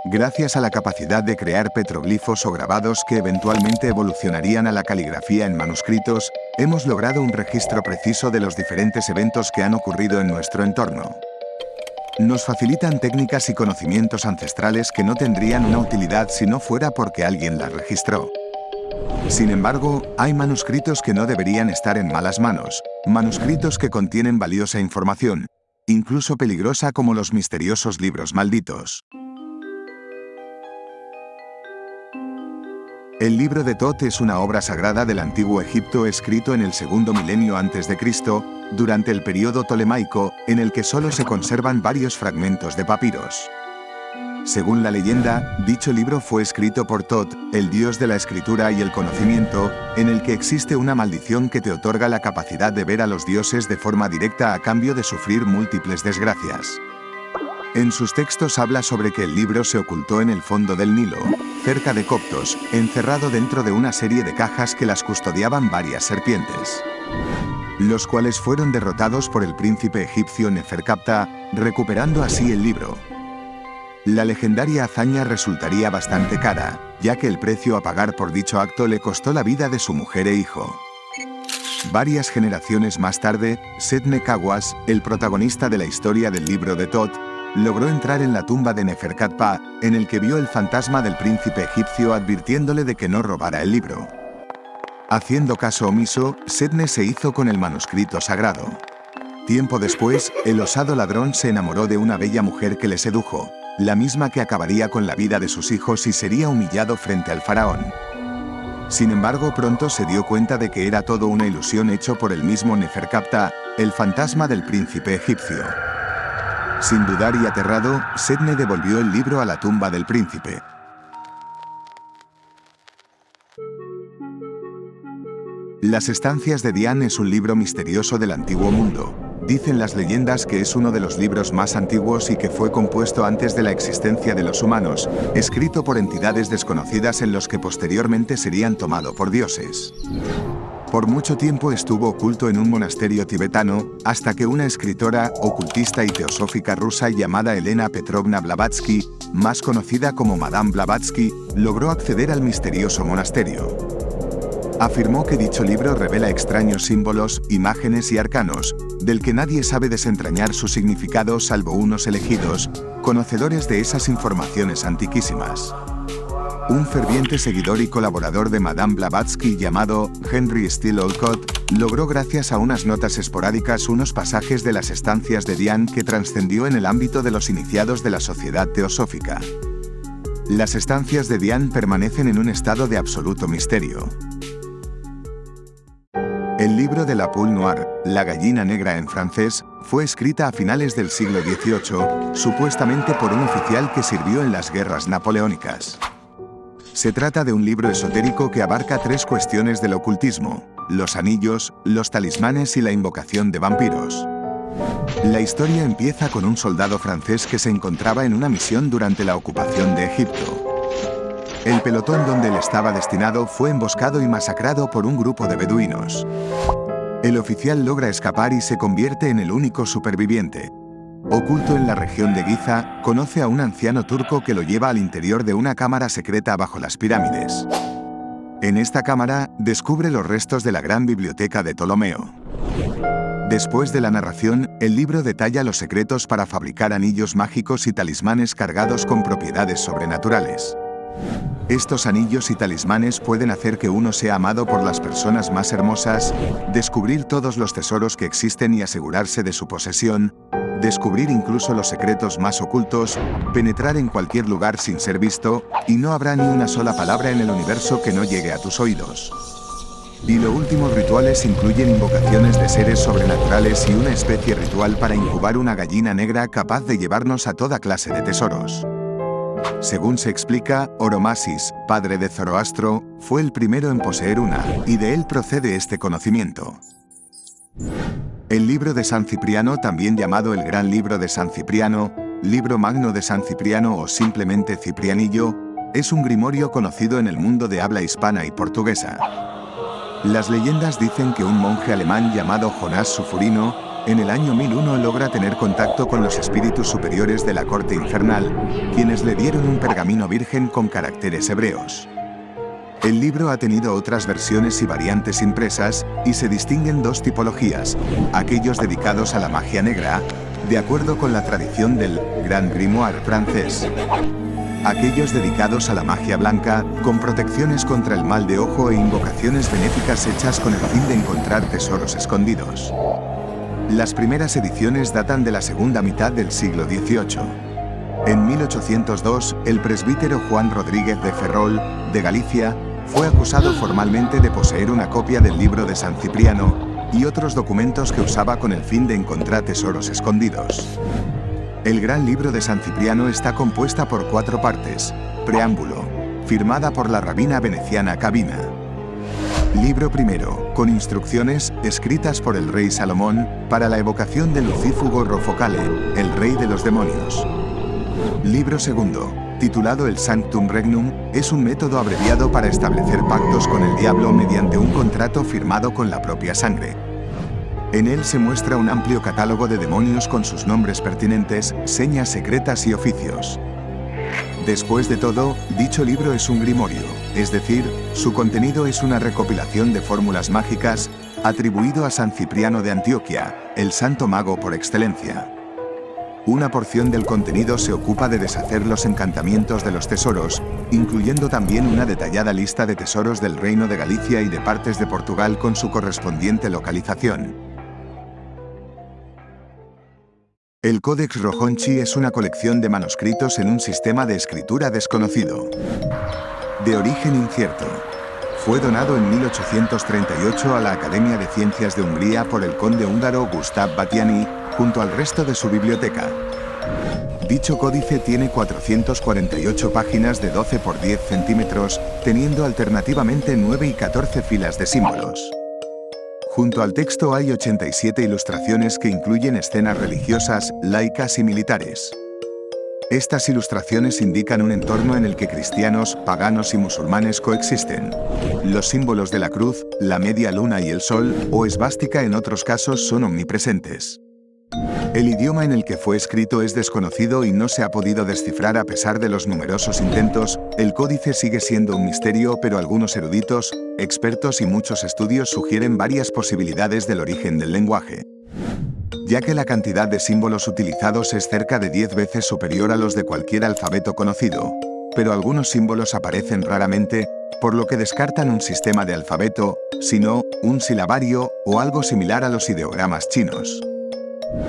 Gracias a la capacidad de crear petroglifos o grabados que eventualmente evolucionarían a la caligrafía en manuscritos, hemos logrado un registro preciso de los diferentes eventos que han ocurrido en nuestro entorno. Nos facilitan técnicas y conocimientos ancestrales que no tendrían una utilidad si no fuera porque alguien las registró. Sin embargo, hay manuscritos que no deberían estar en malas manos, manuscritos que contienen valiosa información, incluso peligrosa como los misteriosos libros malditos. El libro de Tot es una obra sagrada del antiguo Egipto escrito en el segundo milenio antes de Cristo, durante el período tolemaico, en el que solo se conservan varios fragmentos de papiros. Según la leyenda, dicho libro fue escrito por Tot, el dios de la escritura y el conocimiento, en el que existe una maldición que te otorga la capacidad de ver a los dioses de forma directa a cambio de sufrir múltiples desgracias. En sus textos habla sobre que el libro se ocultó en el fondo del Nilo, cerca de Coptos, encerrado dentro de una serie de cajas que las custodiaban varias serpientes, los cuales fueron derrotados por el príncipe egipcio Neferkapta, recuperando así el libro. La legendaria hazaña resultaría bastante cara, ya que el precio a pagar por dicho acto le costó la vida de su mujer e hijo. Varias generaciones más tarde, Setne-Kawas, el protagonista de la historia del libro de Tot, logró entrar en la tumba de Neferkatpa, en el que vio el fantasma del príncipe egipcio advirtiéndole de que no robara el libro. Haciendo caso omiso, Setne se hizo con el manuscrito sagrado. Tiempo después, el osado ladrón se enamoró de una bella mujer que le sedujo, la misma que acabaría con la vida de sus hijos y sería humillado frente al faraón. Sin embargo, pronto se dio cuenta de que era todo una ilusión hecho por el mismo Neferkapta, el fantasma del príncipe egipcio. Sin dudar y aterrado, Setne devolvió el libro a la tumba del príncipe. Las estancias de Dian es un libro misterioso del antiguo mundo. Dicen las leyendas que es uno de los libros más antiguos y que fue compuesto antes de la existencia de los humanos, escrito por entidades desconocidas en los que posteriormente serían tomados por dioses. Por mucho tiempo estuvo oculto en un monasterio tibetano, hasta que una escritora, ocultista y teosófica rusa llamada Elena Petrovna Blavatsky, más conocida como Madame Blavatsky, logró acceder al misterioso monasterio. Afirmó que dicho libro revela extraños símbolos, imágenes y arcanos, del que nadie sabe desentrañar su significado salvo unos elegidos, conocedores de esas informaciones antiquísimas. Un ferviente seguidor y colaborador de Madame Blavatsky llamado Henry Steele Olcott logró gracias a unas notas esporádicas unos pasajes de las estancias de Dian que trascendió en el ámbito de los iniciados de la sociedad teosófica. Las estancias de Dian permanecen en un estado de absoluto misterio. El libro de la Poule Noire, la gallina negra en francés, fue escrita a finales del siglo XVIII, supuestamente por un oficial que sirvió en las guerras napoleónicas. Se trata de un libro esotérico que abarca tres cuestiones del ocultismo: los anillos, los talismanes y la invocación de vampiros. La historia empieza con un soldado francés que se encontraba en una misión durante la ocupación de Egipto. El pelotón donde él estaba destinado fue emboscado y masacrado por un grupo de beduinos. El oficial logra escapar y se convierte en el único superviviente. Oculto en la región de Giza, conoce a un anciano turco que lo lleva al interior de una cámara secreta bajo las pirámides. En esta cámara, descubre los restos de la gran biblioteca de Ptolomeo. Después de la narración, el libro detalla los secretos para fabricar anillos mágicos y talismanes cargados con propiedades sobrenaturales. Estos anillos y talismanes pueden hacer que uno sea amado por las personas más hermosas, descubrir todos los tesoros que existen y asegurarse de su posesión, descubrir incluso los secretos más ocultos, penetrar en cualquier lugar sin ser visto, y no habrá ni una sola palabra en el universo que no llegue a tus oídos. Y los últimos rituales incluyen invocaciones de seres sobrenaturales y una especie ritual para incubar una gallina negra capaz de llevarnos a toda clase de tesoros. Según se explica, Oromasis, padre de Zoroastro, fue el primero en poseer una, y de él procede este conocimiento. El libro de San Cipriano, también llamado el Gran Libro de San Cipriano, Libro Magno de San Cipriano o simplemente Ciprianillo, es un grimorio conocido en el mundo de habla hispana y portuguesa. Las leyendas dicen que un monje alemán llamado Jonás Sufurino En el año 1001 logra tener contacto con los espíritus superiores de la corte infernal, quienes le dieron un pergamino virgen con caracteres hebreos. El libro ha tenido otras versiones y variantes impresas, y se distinguen dos tipologías: aquellos dedicados a la magia negra, de acuerdo con la tradición del Grand Grimoire francés; aquellos dedicados a la magia blanca, con protecciones contra el mal de ojo e invocaciones benéficas hechas con el fin de encontrar tesoros escondidos. Las primeras ediciones datan de la segunda mitad del siglo XVIII. En 1802, el presbítero Juan Rodríguez de Ferrol, de Galicia, fue acusado formalmente de poseer una copia del libro de San Cipriano y otros documentos que usaba con el fin de encontrar tesoros escondidos. El Gran Libro de San Cipriano está compuesta por 4 partes. Preámbulo, firmada por la rabina veneciana Cabina. Libro primero, con instrucciones, escritas por el rey Salomón, para la evocación de Lucífugo Rofocale, el rey de los demonios. Libro segundo, titulado el Sanctum Regnum, es un método abreviado para establecer pactos con el diablo mediante un contrato firmado con la propia sangre. En él se muestra un amplio catálogo de demonios con sus nombres pertinentes, señas secretas y oficios. Después de todo, dicho libro es un grimorio, es decir, su contenido es una recopilación de fórmulas mágicas, atribuido a San Cipriano de Antioquia, el santo mago por excelencia. Una porción del contenido se ocupa de deshacer los encantamientos de los tesoros, incluyendo también una detallada lista de tesoros del Reino de Galicia y de partes de Portugal con su correspondiente localización. El Codex Rojonchi es una colección de manuscritos en un sistema de escritura desconocido. De origen incierto. Fue donado en 1838 a la Academia de Ciencias de Hungría por el conde húngaro Gustav Batthyány, junto al resto de su biblioteca. Dicho códice tiene 448 páginas de 12 por 10 centímetros, teniendo alternativamente 9 y 14 filas de símbolos. Junto al texto hay 87 ilustraciones que incluyen escenas religiosas, laicas y militares. Estas ilustraciones indican un entorno en el que cristianos, paganos y musulmanes coexisten. Los símbolos de la cruz, la media luna y el sol, o esvástica en otros casos, son omnipresentes. El idioma en el que fue escrito es desconocido y no se ha podido descifrar a pesar de los numerosos intentos. El códice sigue siendo un misterio, pero algunos eruditos, expertos y muchos estudios sugieren varias posibilidades del origen del lenguaje. Ya que la cantidad de símbolos utilizados es cerca de 10 veces superior a los de cualquier alfabeto conocido, pero algunos símbolos aparecen raramente, por lo que descartan un sistema de alfabeto, sino un silabario o algo similar a los ideogramas chinos.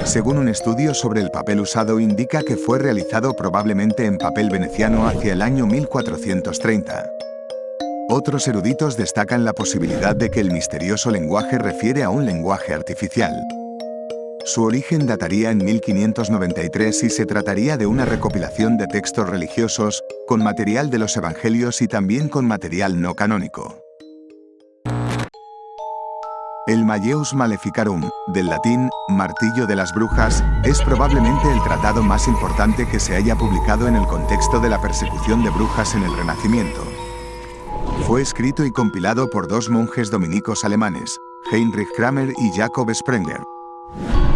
Según un estudio sobre el papel usado, indica que fue realizado probablemente en papel veneciano hacia el año 1430. Otros eruditos destacan la posibilidad de que el misterioso lenguaje refiere a un lenguaje artificial. Su origen dataría en 1593 y se trataría de una recopilación de textos religiosos, con material de los evangelios y también con material no canónico. El Malleus Maleficarum, del latín, martillo de las brujas, es probablemente el tratado más importante que se haya publicado en el contexto de la persecución de brujas en el Renacimiento. Fue escrito y compilado por 2 monjes dominicos alemanes, Heinrich Kramer y Jakob Sprenger.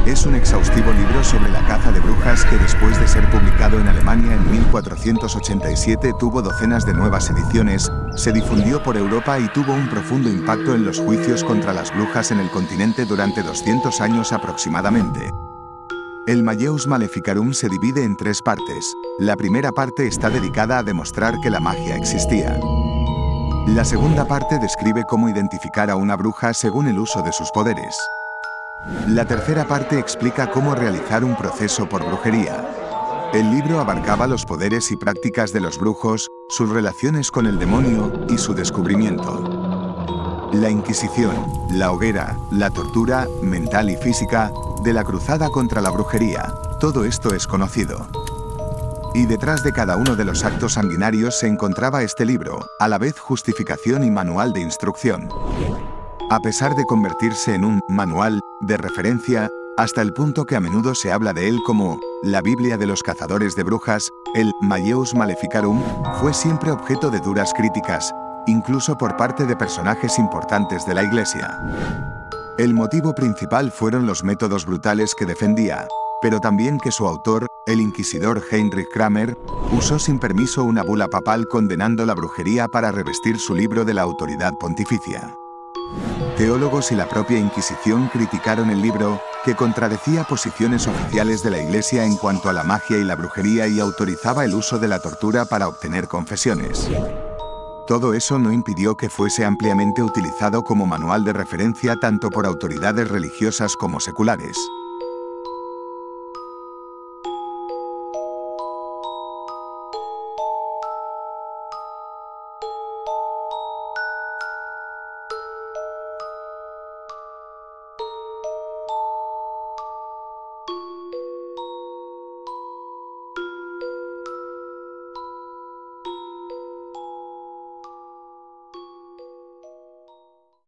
Es un exhaustivo libro sobre la caza de brujas que, después de ser publicado en Alemania en 1487, tuvo docenas de nuevas ediciones, se difundió por Europa y tuvo un profundo impacto en los juicios contra las brujas en el continente durante 200 años aproximadamente. El Malleus Maleficarum se divide en 3 partes. La primera parte está dedicada a demostrar que la magia existía. La segunda parte describe cómo identificar a una bruja según el uso de sus poderes. La tercera parte explica cómo realizar un proceso por brujería. El libro abarcaba los poderes y prácticas de los brujos, sus relaciones con el demonio y su descubrimiento. La Inquisición, la hoguera, la tortura, mental y física, de la cruzada contra la brujería, todo esto es conocido. Y detrás de cada uno de los actos sanguinarios se encontraba este libro, a la vez justificación y manual de instrucción. A pesar de convertirse en un manual de referencia, hasta el punto que a menudo se habla de él como la Biblia de los cazadores de brujas, el Malleus Maleficarum fue siempre objeto de duras críticas, incluso por parte de personajes importantes de la Iglesia. El motivo principal fueron los métodos brutales que defendía, pero también que su autor, el inquisidor Heinrich Kramer, usó sin permiso una bula papal condenando la brujería para revestir su libro de la autoridad pontificia. Teólogos y la propia Inquisición criticaron el libro, que contradecía posiciones oficiales de la Iglesia en cuanto a la magia y la brujería y autorizaba el uso de la tortura para obtener confesiones. Todo eso no impidió que fuese ampliamente utilizado como manual de referencia tanto por autoridades religiosas como seculares.